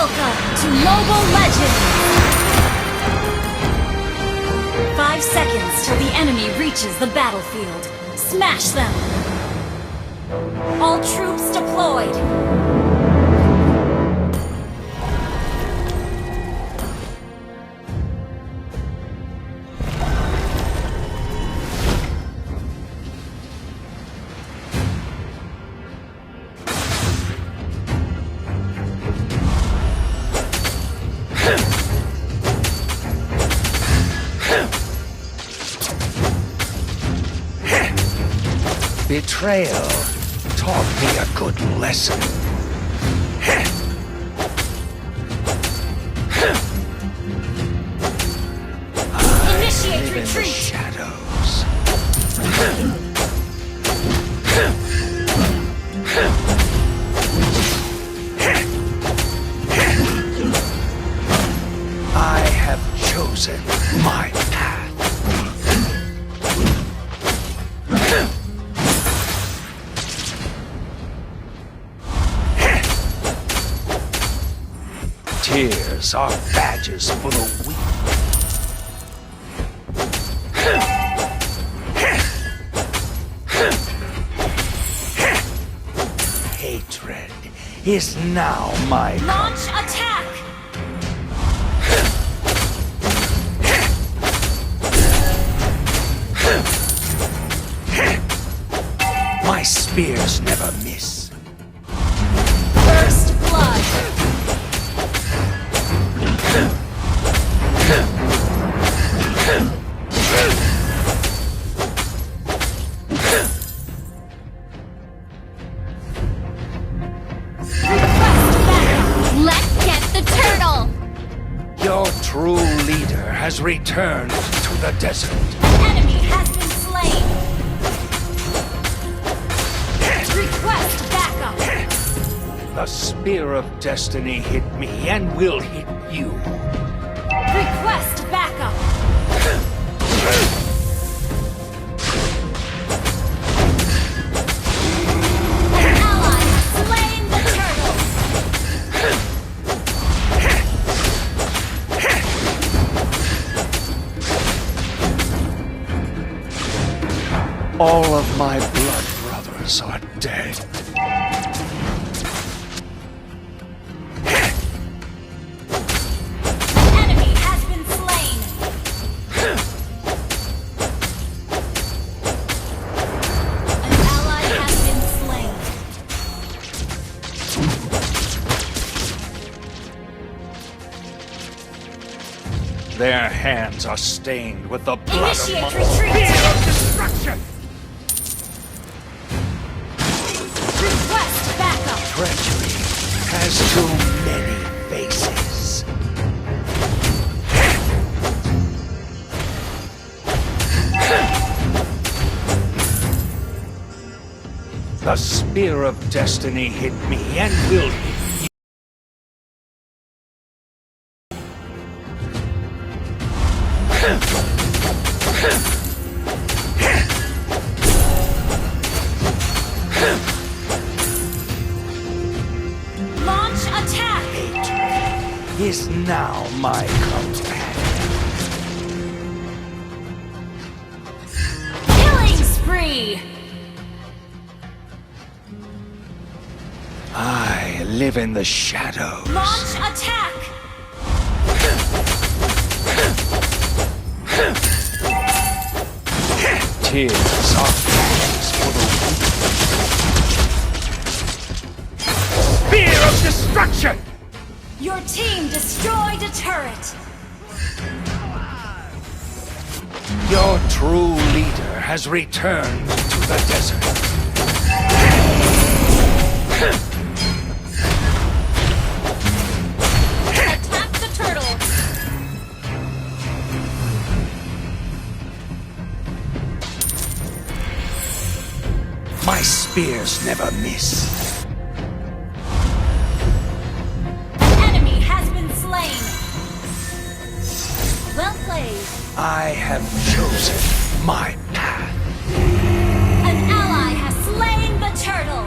Welcome to Mobile Legends! 5 seconds till the enemy reaches the battlefield. Smash them! All troops deployed! Betrayal taught me a good lesson. Initiate In the retreat! shadows. I have chosen my path. Tears are badges for the weak. Hatred is now my Launch attack! My spears never miss. First blood! Let's get the turtle! Your true leader has returned to the desert. An enemy has been slain! Request backup! The spear of destiny hit me and will hit you. Request backup! An ally has slain the turtle! All of my blood brothers are dead. Enemy has been slain! An ally has been slain. Their hands are stained with the blood Initiate of my retreat! spear of destruction. Request backup! Treachery has too many faces. The spear of destiny hit me and will hit you. Launch attack! Hatred is now my companion. Killing spree! I live in the shadows. Launch attack! Tears are badges for the weak. Spear of destruction! Your team destroyed a turret! Your true leader has returned to the desert. Attack the turtle! My spears never miss. Enemy has been slain! Well played! I have chosen my path. An ally has slain the turtle!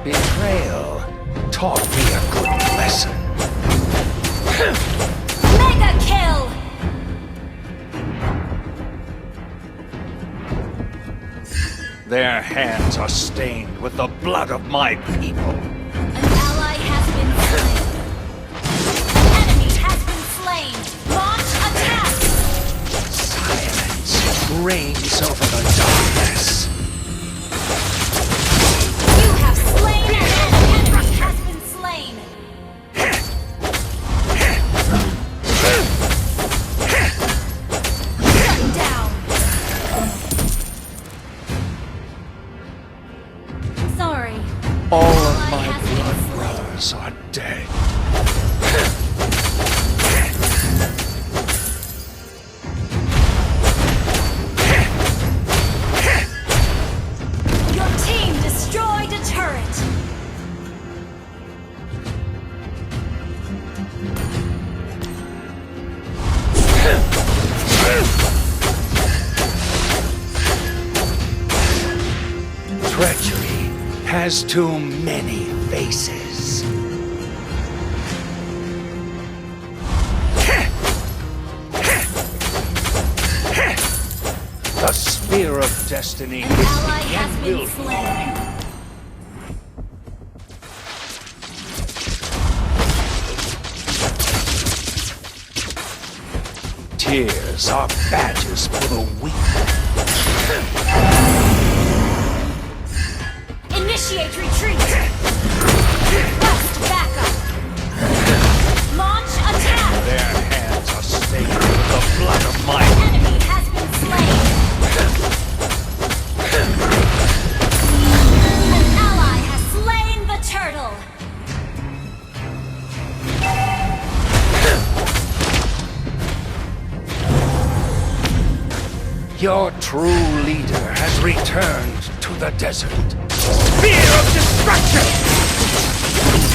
Betrayal taught me a good lesson. Mega kill! Their hands are stained with the blood of my people. An ally has been slain. An enemy has been slain. Launch attack! Silence reigns over the darkness. You have slain an enemy has been slain. Shut down. Sorry. All of Ally my has been blood slain. brothers are dead. Your team destroyed a turret. Treachery has too many faces. The spear of destiny An is ally the has end been will slain. Tears are badges for the weak. Initiate retreat. Request backup. Launch attack. Their hands are stained with the blood of my Enemy has been slain. An ally has slain the turtle. Your true leader has returned to the desert. Spear of destruction!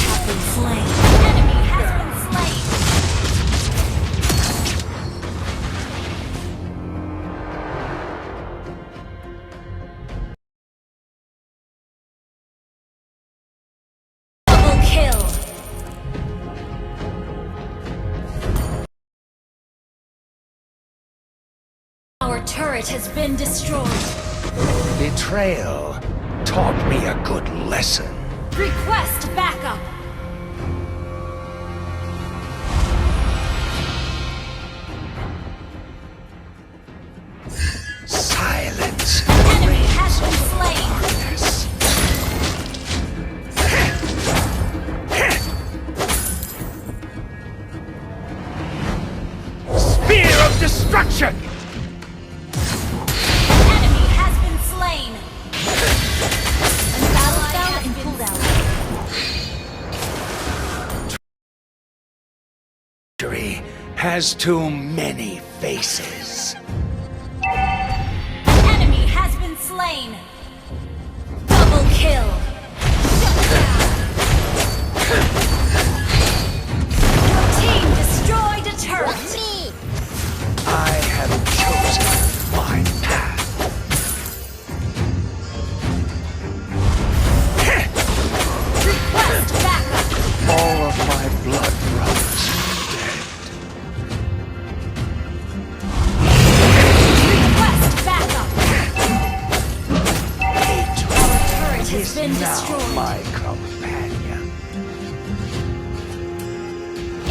Have been slain. Enemy has been slain. Double kill. Our turret has been destroyed. Betrayal taught me a good lesson. Request backup. Silence Enemy reigns has been over slain. darkness. Spear of destruction! Enemy has been slain. And battle spell and cooldown. Treachery has too many faces. Enemy has been slain. Double kill. Shut down. Your team destroyed a turret. I have chosen my path. Request backup. All of my blood brothers are dead. Request backup. Hatred Turret has is been now destroyed. my companion.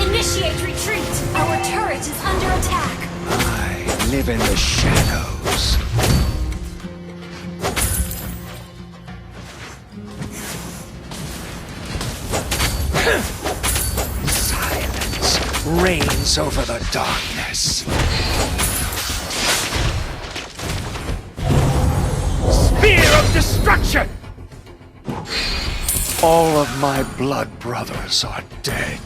Initiate retreat. Our turret is under attack. I live in the shadows. Silence reigns over the darkness. Spear of destruction! All of my blood brothers are dead.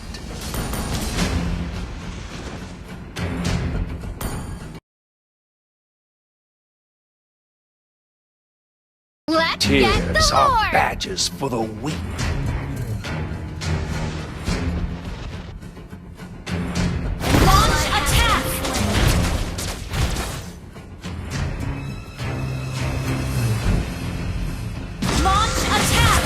Let's get the Tears are war! badges for the weak. Launch attack. Launch attack.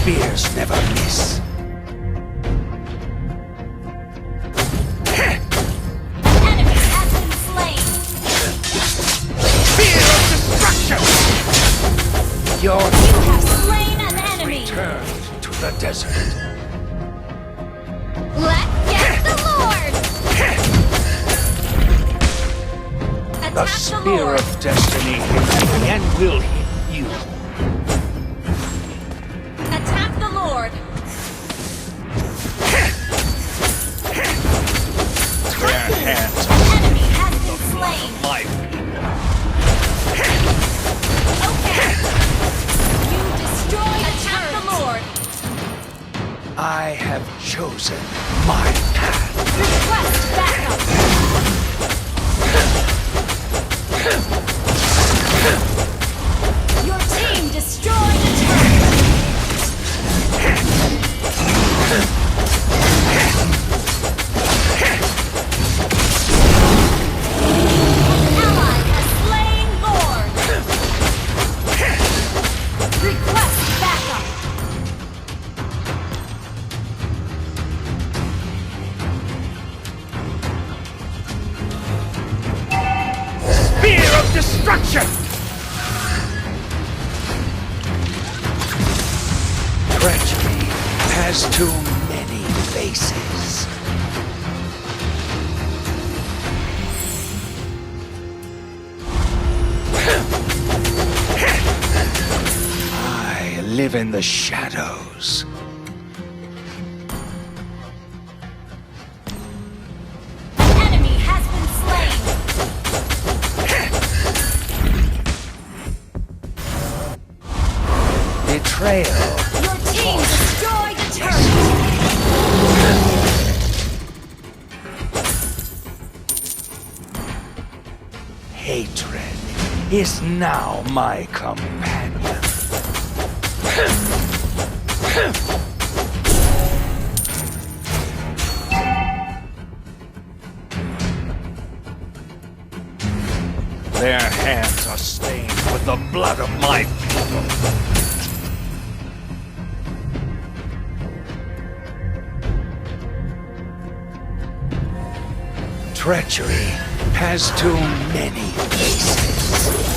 spears never miss. Enemy has been slain. Spear of destruction! Your You have slain an enemy. returned to the desert. Let's get the Lord! The Attack the spear Lord. of destiny hit me and will hit you. Attack the Lord. Their hands Enemy has been slain. are my Okay. You destroyed. Attack the Lord. I have chosen my path. Request backup. Your team destroyed a turret. Ally has slain Lord. Request backup. Spear of destruction! Treachery has too many faces. I live in the shadows. Enemy has been slain. Betrayal. Your team destroyed a turret. Hatred is now my companion. Their hands are stained with the blood of my people. Treachery has too many faces.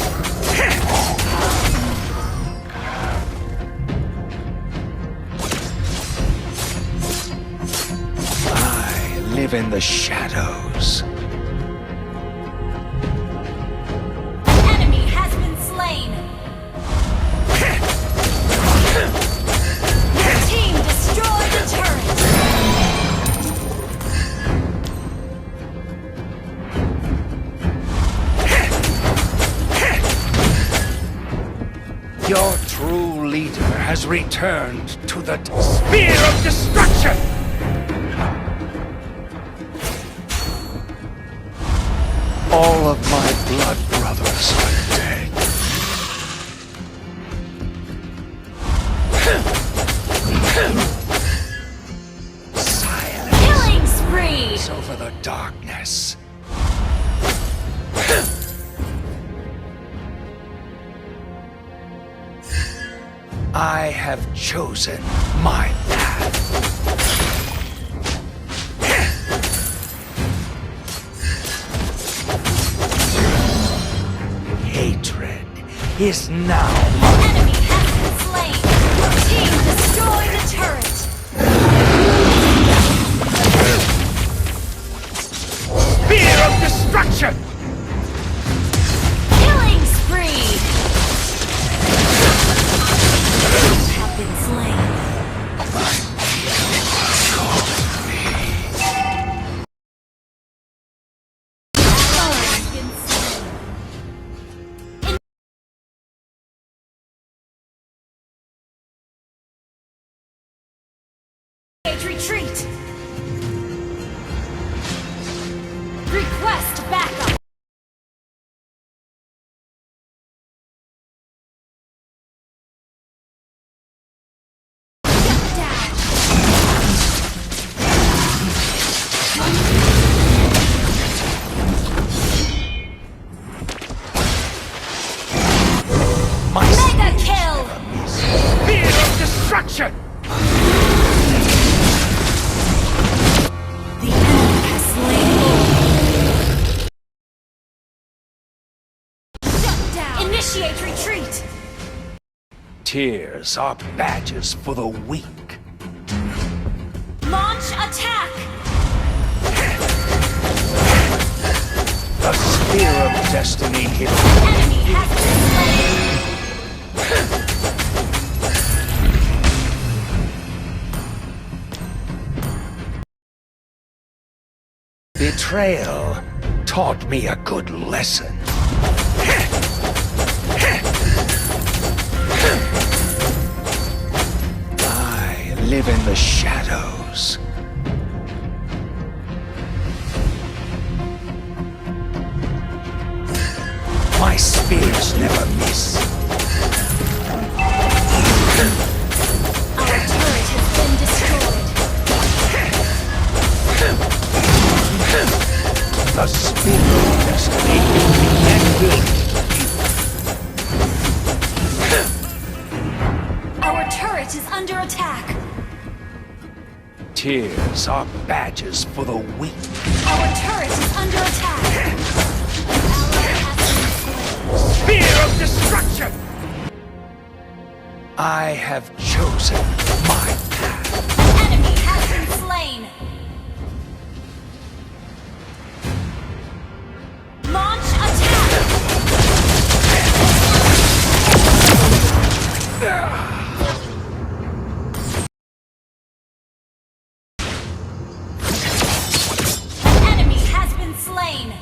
I live in the shadows. Enemy has been slain. Your team destroyed a turret. Your true leader has returned to the spear of destruction! All of my blood brothers are dead. Silence Killing spree. over the darkness. I have chosen my path. Hatred is now mine. Enemy has been slain. Your team destroyed a turret. Spear of destruction! Killing spree. Have been slain. Ally has been slain. Retreat. Request backup. Shut down. My Mega kill. spear of destruction! Initiate retreat! Tears are badges for the weak. Launch attack! The spear of destiny hit. Enemy has been slain! Betrayal taught me a good lesson. I live in the shadows. My spears never miss. Our turret has been destroyed. The spear of destiny and will. Our turret is under attack. Tears are badges for the weak. Our turret is under attack. Ally has been slain. Spear of destruction! I have chosen my path. Enemy has been slain. Launch attack! Enemy has been slain.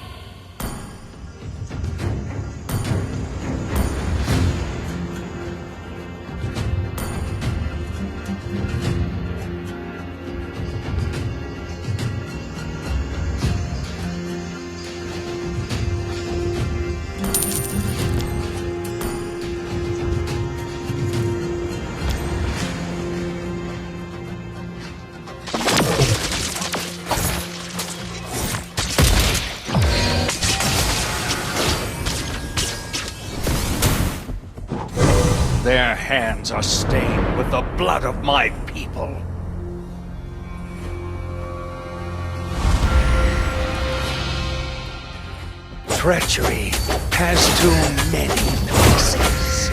Their hands are stained with the blood of my people. Treachery has too many places.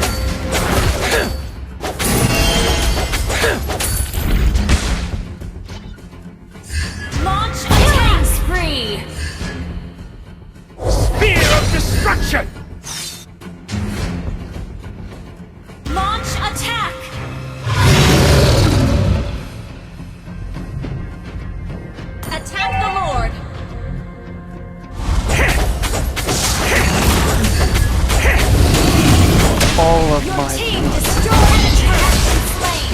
Launch attack spree. Spear of destruction! Launch attack. Attack the Lord. All of Your my team destroyed an attack and slain.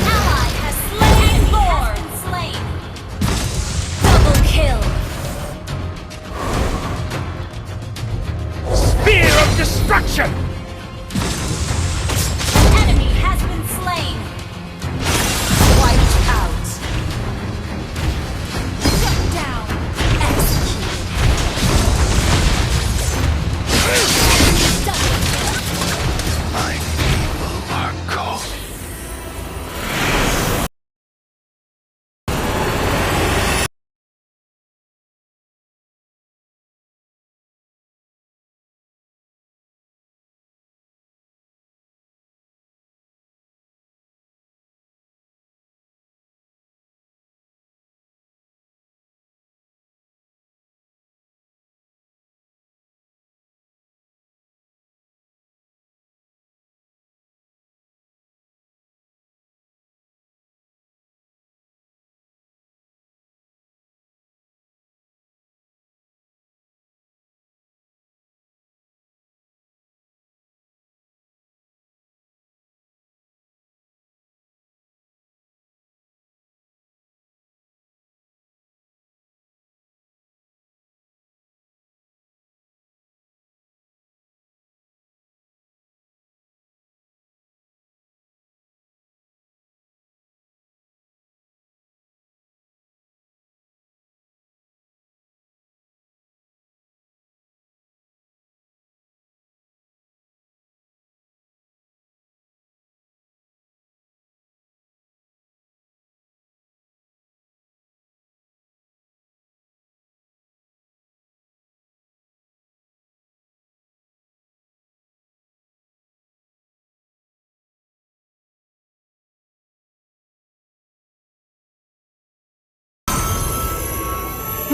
Ally has slain Lord. Slain. Double kill. spear of destruction!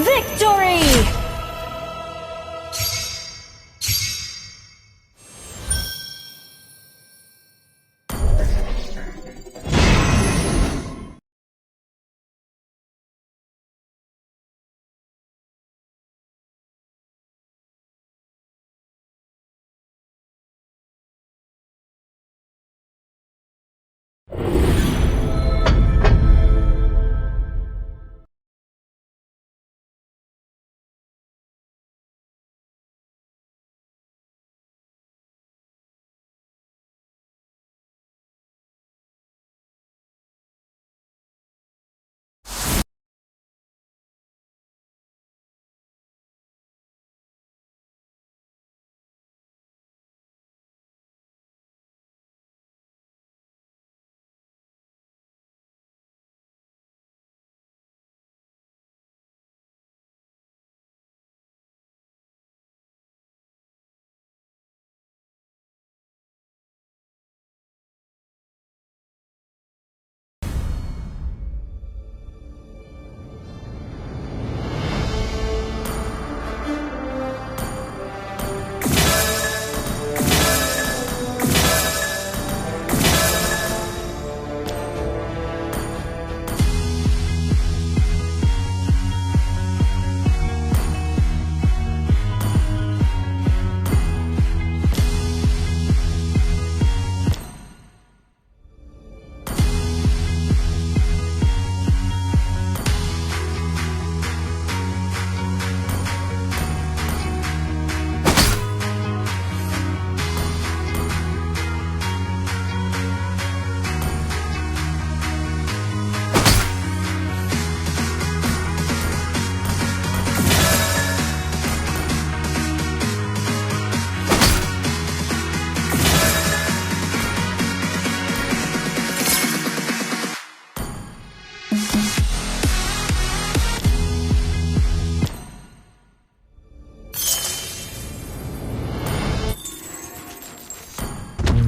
Victory!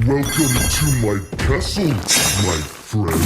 Welcome to my castle, my friend.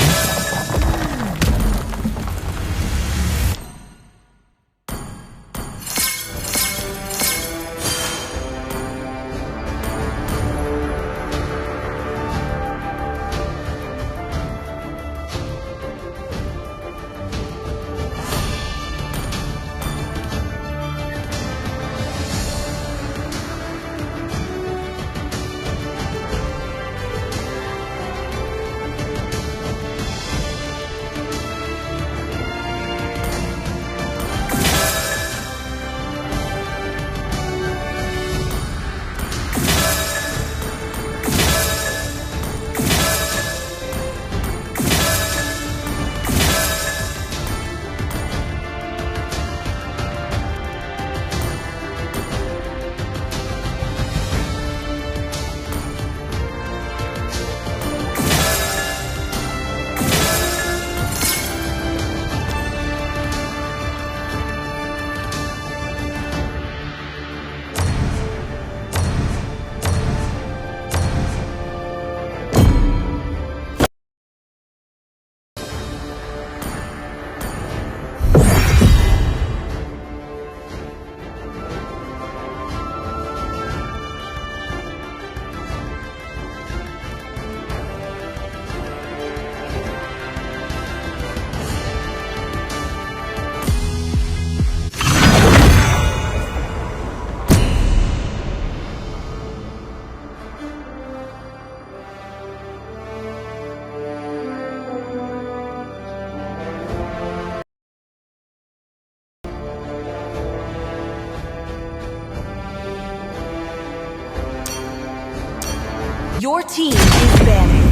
Your team is banning.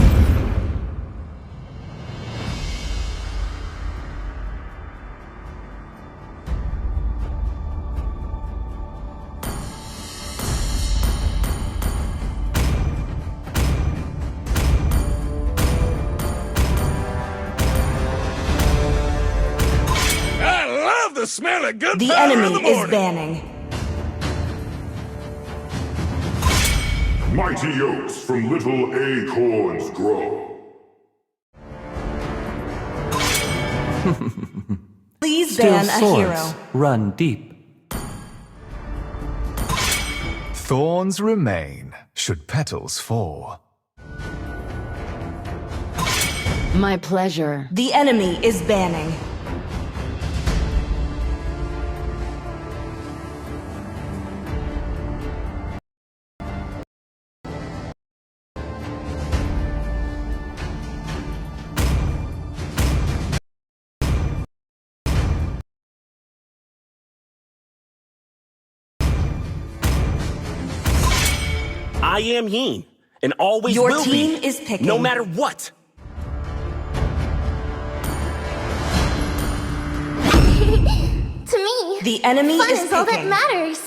I love the smell of good The powder in enemy the morning. is banning. Mighty oaks from little acorns grow. Please Still ban a swords hero. run deep. Thorns remain, should petals fall. My pleasure. The enemy is banning. I am Heen, and always Your will team be, is picking. no matter what. To me, The enemy fun is is all that picking. matters.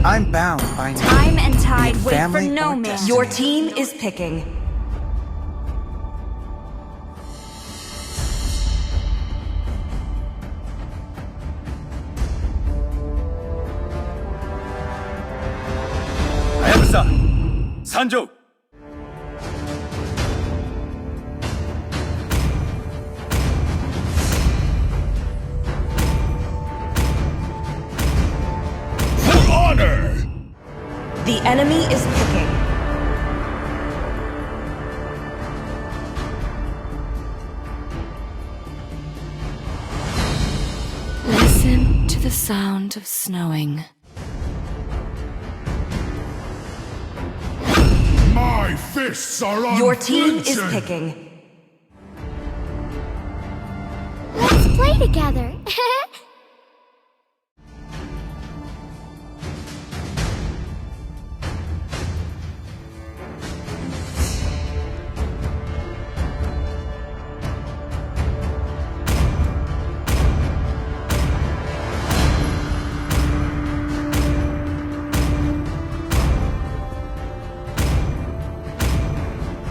I'm bound by no Time and tide wait for family no or man. destiny. Your team is picking. Hayabusa! Sanjo! For honor! The enemy is picking. Listen to the sound of snowing. My fists are on Your team is picking. Let's play together.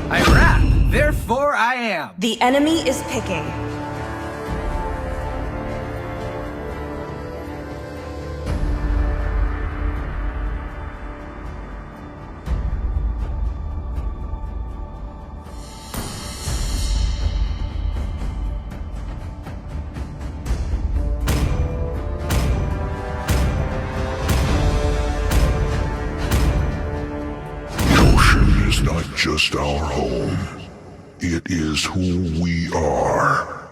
I rap, therefore I am. The enemy is picking. The ocean is not just our home. It is who we are.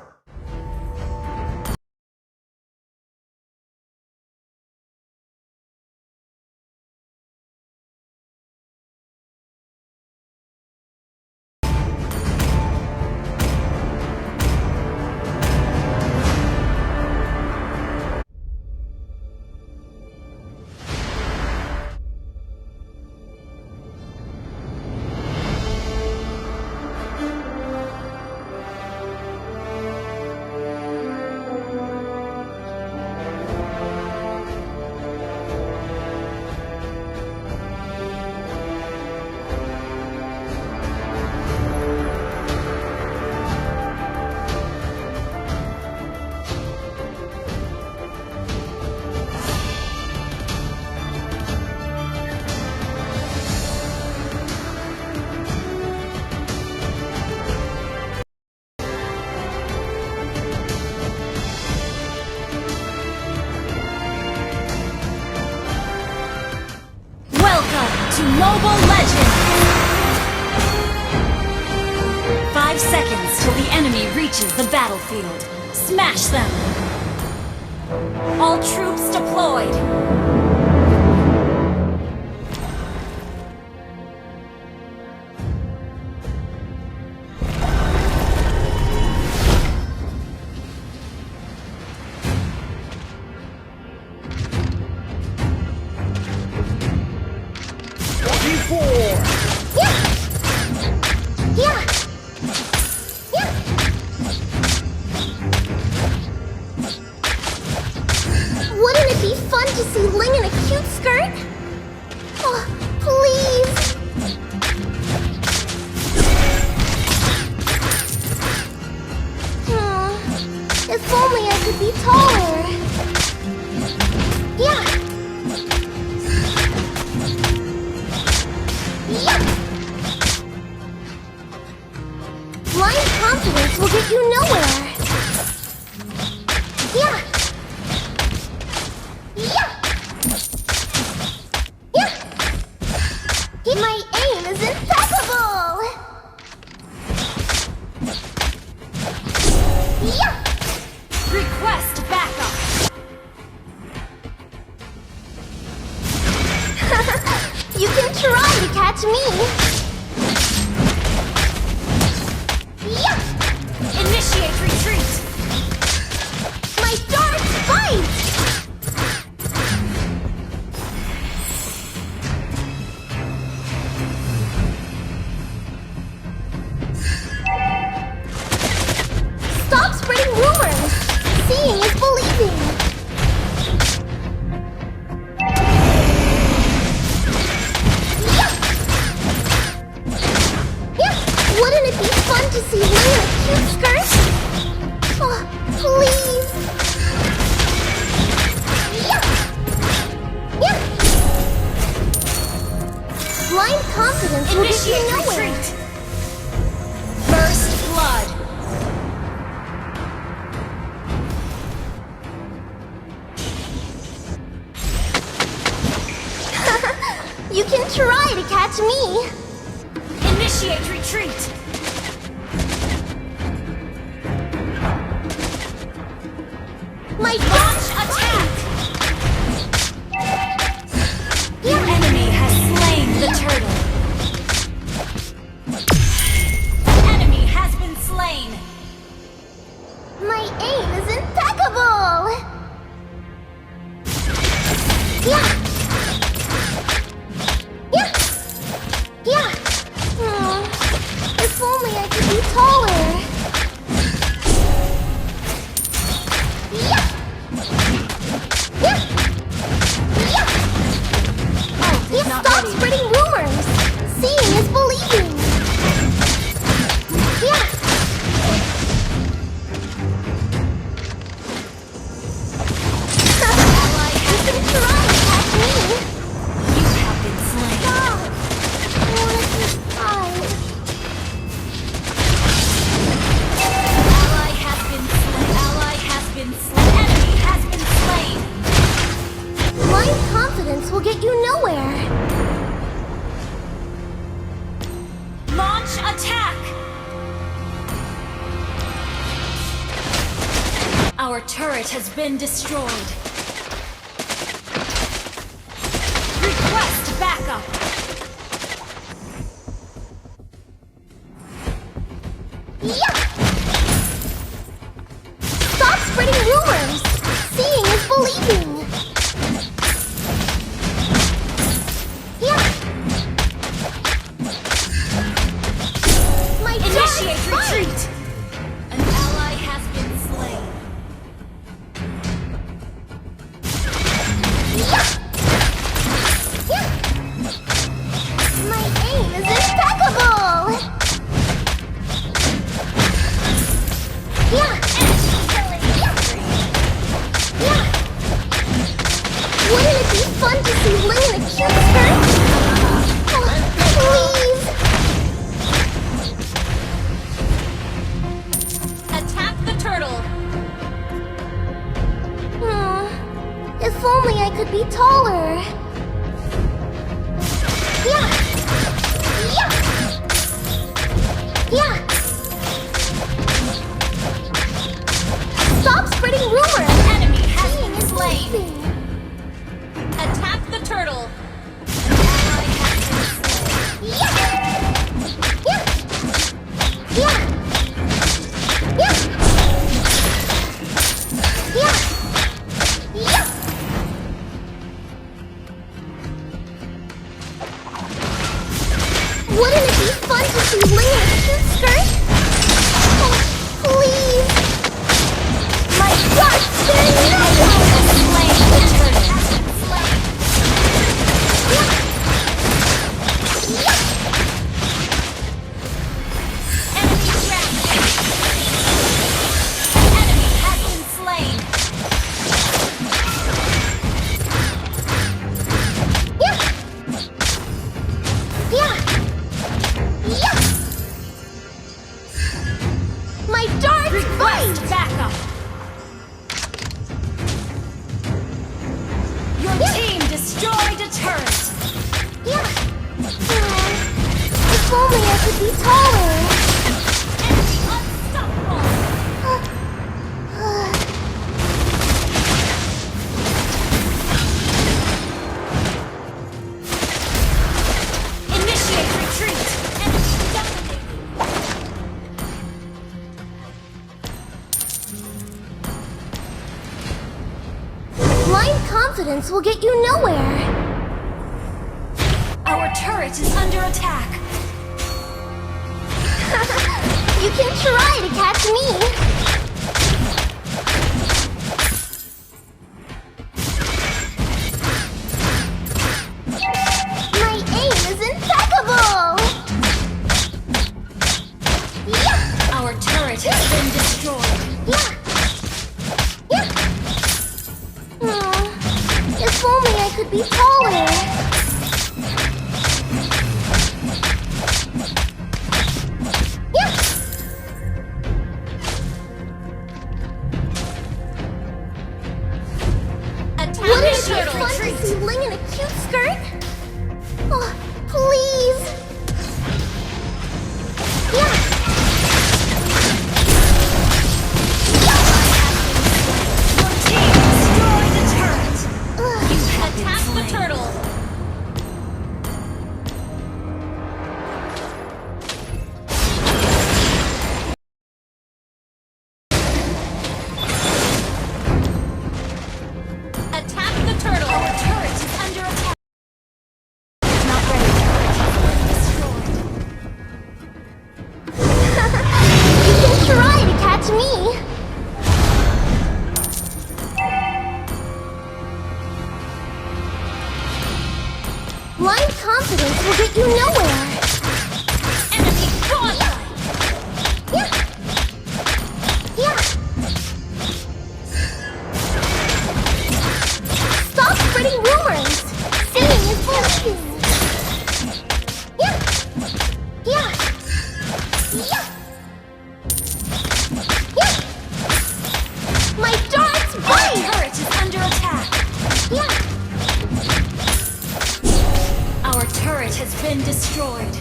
Welcome to Mobile Legends! 5 seconds till the enemy reaches the battlefield. Smash them! All troops deployed! Yeah! Wouldn't it be fun to see Ling in a cute skirt? Oh, please! If only I could be taller. Yeah! confidence will get you nowhere. Yeah. Yeah. Yeah. My aim is impeccable. Yeah. Request backup. You can try to catch me. Yeah. Initiate retreat. My darts bite. Stop spreading rumors. Seeing is believing. Yeah. Yeah. Wouldn't it be fun to see Lou in a cute skirt? Oh, please. Yeah. Yeah. Blind confidence will get you Initiate nowhere. retreat. First blood. You can try to catch me. Initiate retreat. My Launch attack. Your Yeah. enemy has slain the turtle. An enemy has been slain. My aim is impeccable. Yeah. Yeah. Yeah. If only I could be taller. Yeah. Yeah. Yeah. You stop spreading rumors. Seeing is believing. Yeah. You can try to catch me. You have been slain. Stop. I wanna keep fight. Ally has been slain. Ally has been slain. Enemy has been slain. Blind confidence will get you nowhere. Launch attack. Our turret has been destroyed. Request backup. Yeah. Stop spreading rumors. Seeing is believing. Yeah. My Initiate darts bite. retreat. An ally has been slain. Yeah. Yeah. My aim is impeccable. Yeah. Yeah. Wouldn't it be fun to see Ling in a cute skirt? Oh, please. Attack the turtle. If only I could be taller. Yeah. Yeah. Yeah. Stop spreading rumors. Enemy has Seeing been is slain. believing. Attack the turtle. An ally has been slain. Yeah. Yeah. Yeah. Yeah. Yeah. Yeah. Wouldn't it be fun to see Ling in a cute skirt? Oh, please. My darts taller. Enemy unstoppable! Initiate retreat! Enemy dominated! Blind confidence will get you nowhere. Our turret is under attack! You can try to catch me. My aim is impeccable. Yeah, Our turret has been destroyed! yeah, yeah. If only I could be taller. Yeah. Attack Wouldn't it the be turtle! fun to Retreat! see Ling in a cute skirt? Oh, please. Yeah. Your team destroyed the turret! Ugh. You have attacked the turtle! Attack the turtle! Our turret is under attack! Not ready. Turret has been destroyed. You can try to catch me. Blind confidence will get you nowhere. Enemy godlike! Yeah. Yeah. Stop spreading rumors. Seeing is believing. Yeah. Yeah. Yeah. Yeah. My darts Our bite. turret is under attack! Yeah. Our turret has been destroyed!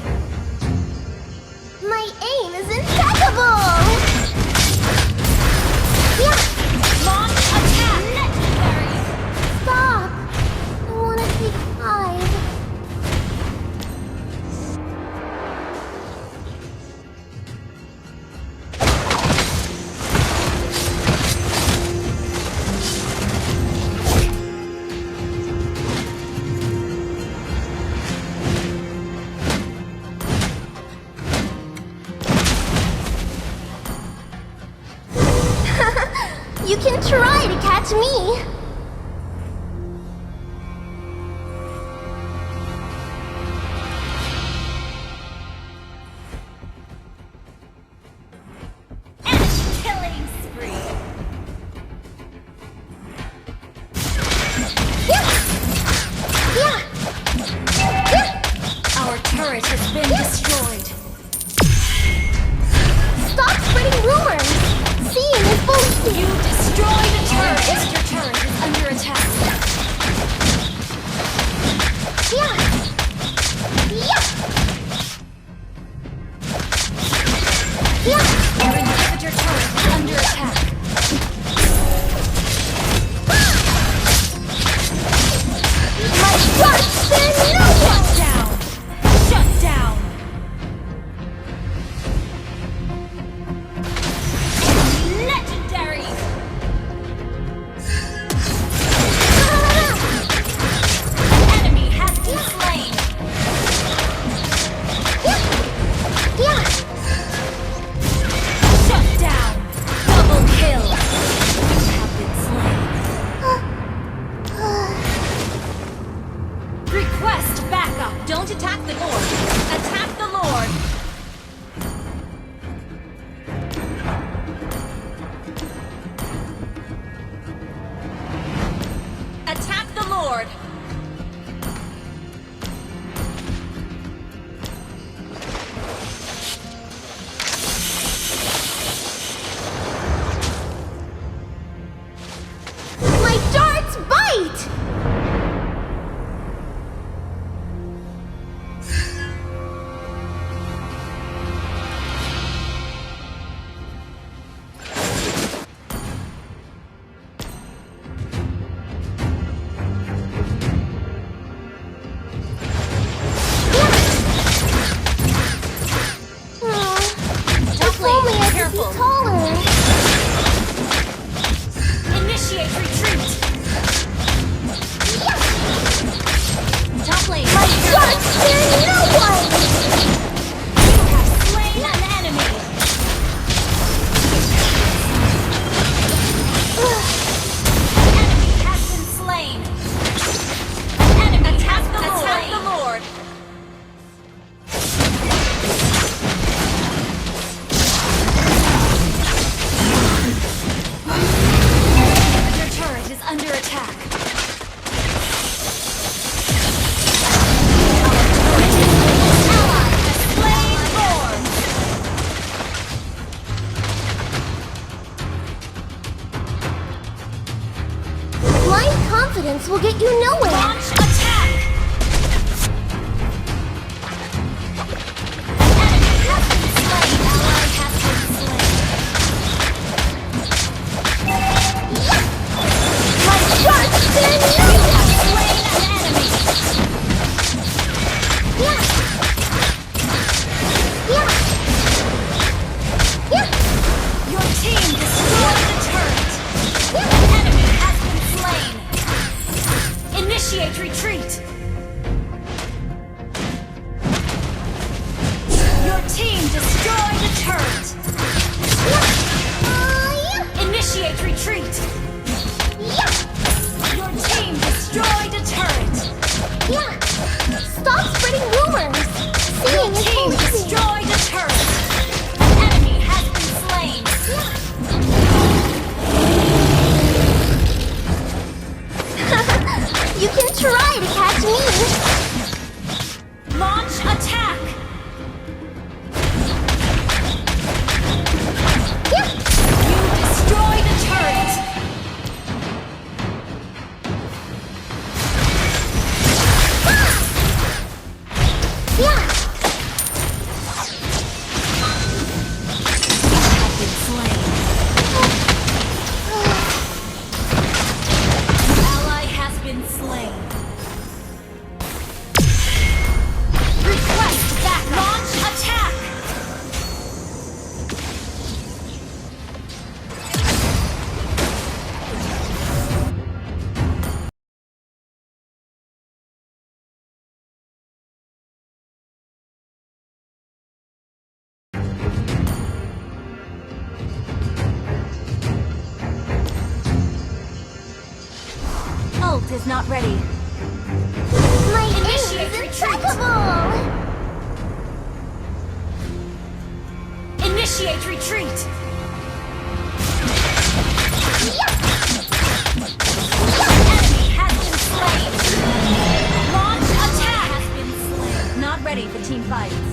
My aim is impeccable. Yeah. Launch attack! Legendary! Stop. I want to take 5. You can try to catch me. Enemy killing spree! Yeah. Yeah. Yeah. Our turret has been destroyed! Stop spreading rumors. Seeing is believing. You destroyed a turret! Your turret has confidence will get you nowhere. Launch attack! Enemy has been slain. Ally has been slain. My shark fin! You have slain an enemy. Yeah. Yeah. Yeah. Your team destroyed the turret. Yeah. An enemy has been slain. Initiate retreat. Your team destroyed a turret. Yeah. Initiate retreat. Yeah. Your team destroyed a turret. Yeah. Stop spreading rumors. Seeing is Team believing. destroyed a turret. Enemy has been slain. You can try to catch me. Launch attack. Yeah. You destroyed a turret. Yeah. Have been slain. Ally has been slain. Request back. Launch attack. Ult is not ready. My aim Initiate is retreat. impeccable. Initiate retreat. Yeah. Enemy has been slain. Launch attack has been slain. Not ready for team fights.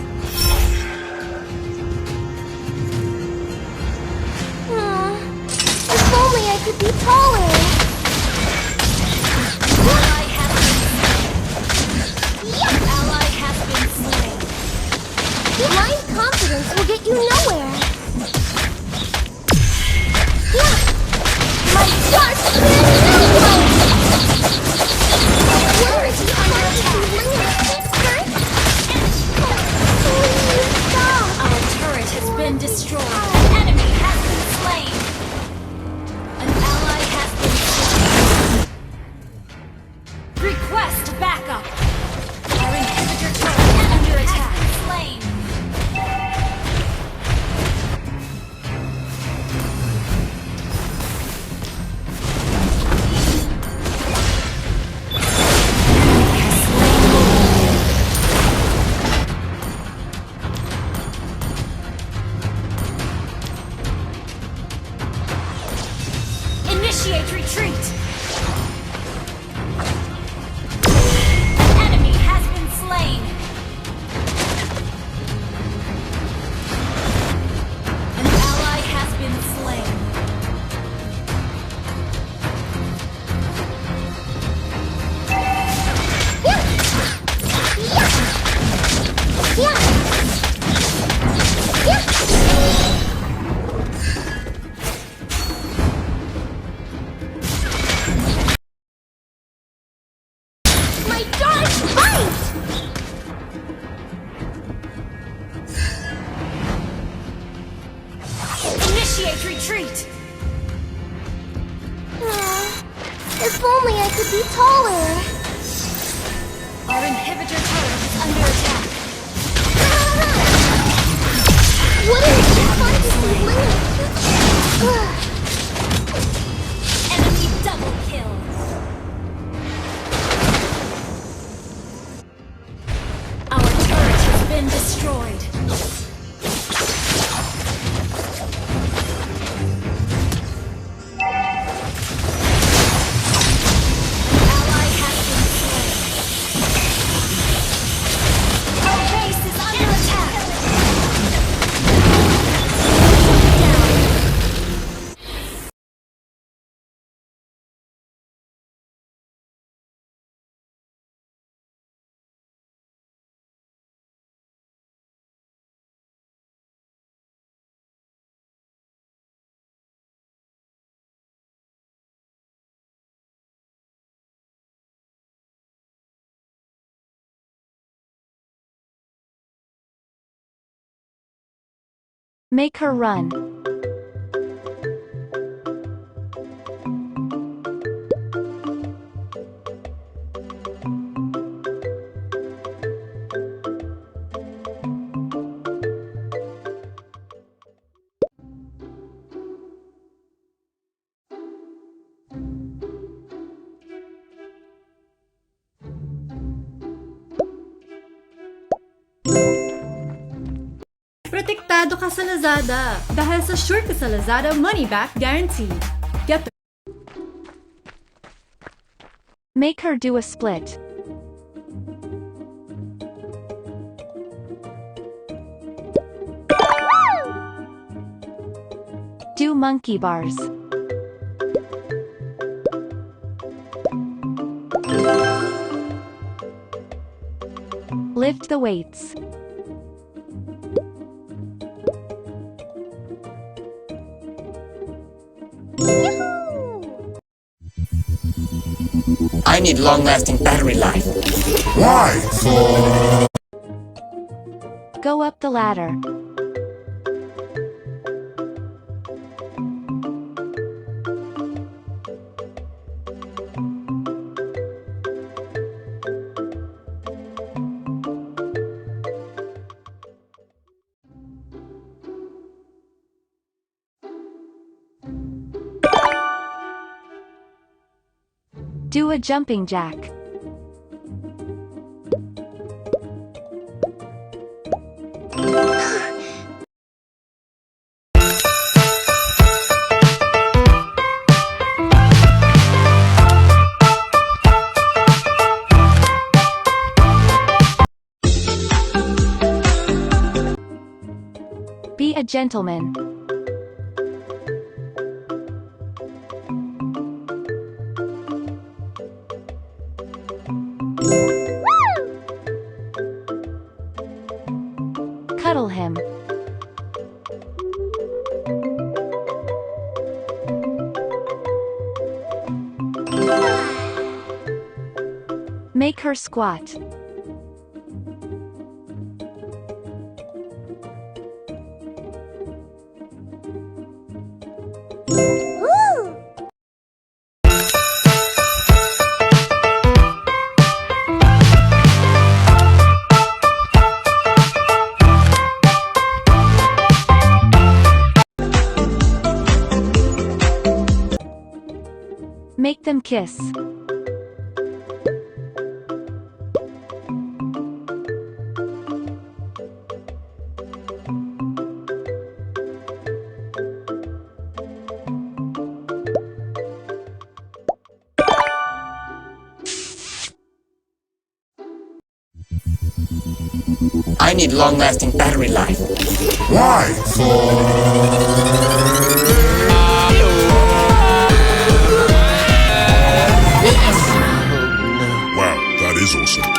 If only I could be taller. Ally has been slain. Ally has been slain. Blind confidence will get you nowhere. Yeah. My shark fin! Where is he under attack? Please stop. Our turret has been destroyed. Enemy has been slain. An ally has been slain. Request backup. Our inhibitor turret is under attack. Slain. Initiate retreat. Enemy has been slain. An ally has been slain. Yeah. Yeah. My dark bite! Initiate retreat. If only I could be taller. Our inhibitor turret is under attack. Wouldn't it be fun to see Lynn? Enemy double kill. Our turret has been destroyed. Ally has been slain. Our base is under attack. Make her run. Protektado ka sa Lazada dahil sa sure ka sa Lazada Money Back Guarantee. Get the Make her do a split. Do monkey bars. Lift the weights. I need long-lasting battery life. Why? For... Go up the ladder. Do a jumping jack. Be a gentleman. Cuddle him. Make her squat. Make them kiss. I need long-lasting battery life. Why? For... Wow, that is awesome.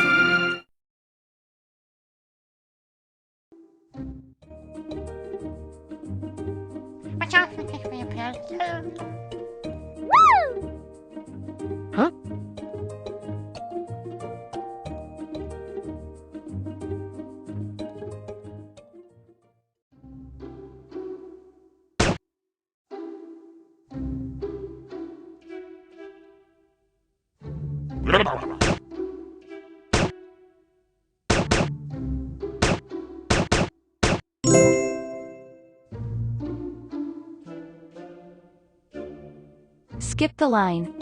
Huh? Skip the line.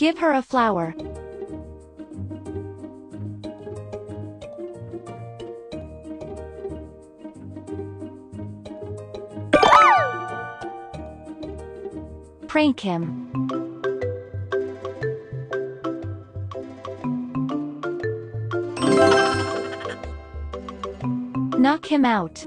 Give her a flower. Prank him. Knock him out.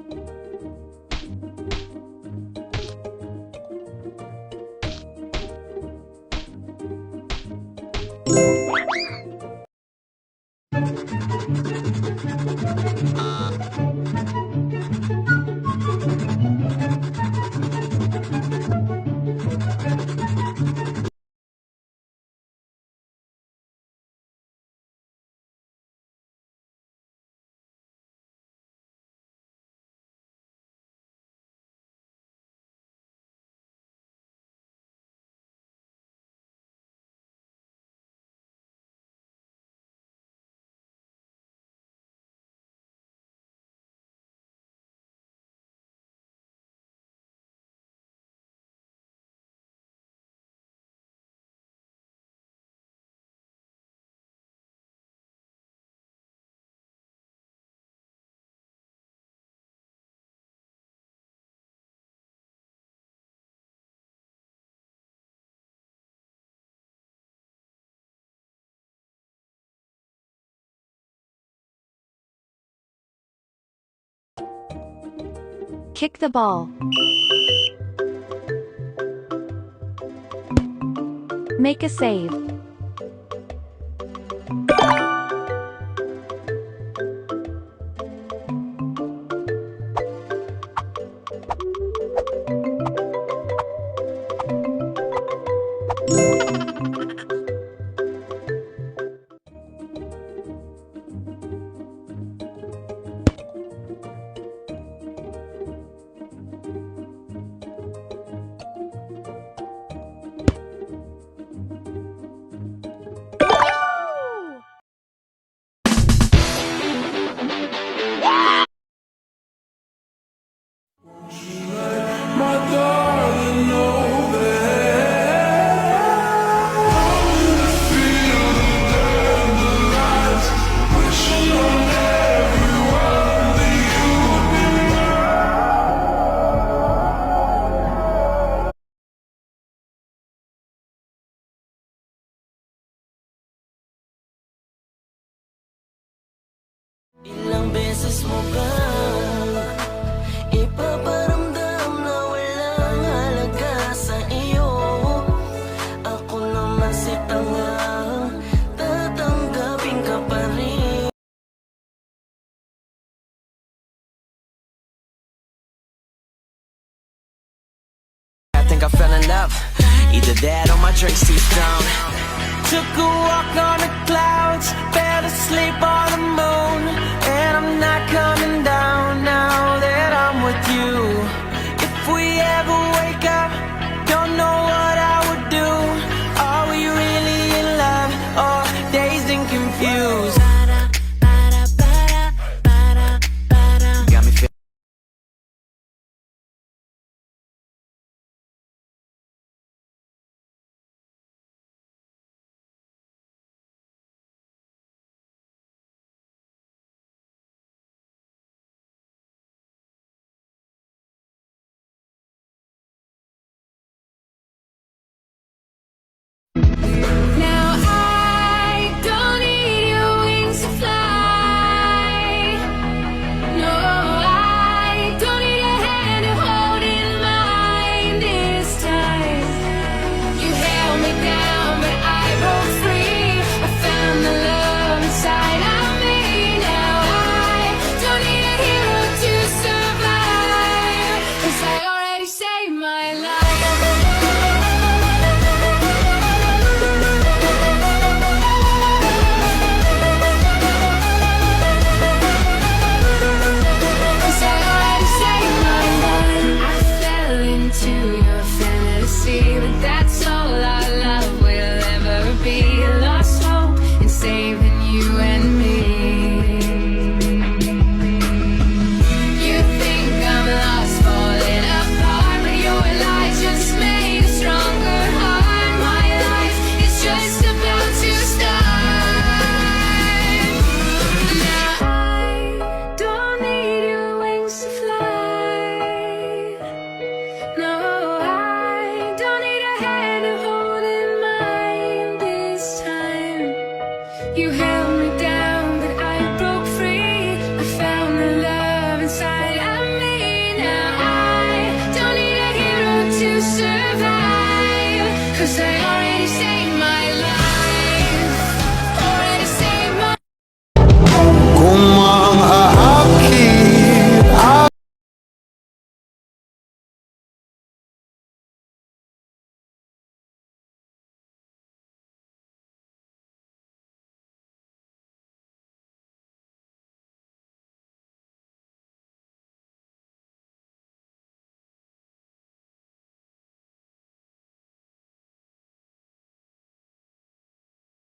Kick the ball. Make a save. Ilang beses mo bang ipaparamdam na walang halaga sa iyo? Ako naman si tanga, tatanggapin ka pa rin. I think I fell in love, either that or my drink's too strong. Took a walk on the clouds, fell asleep on the moon.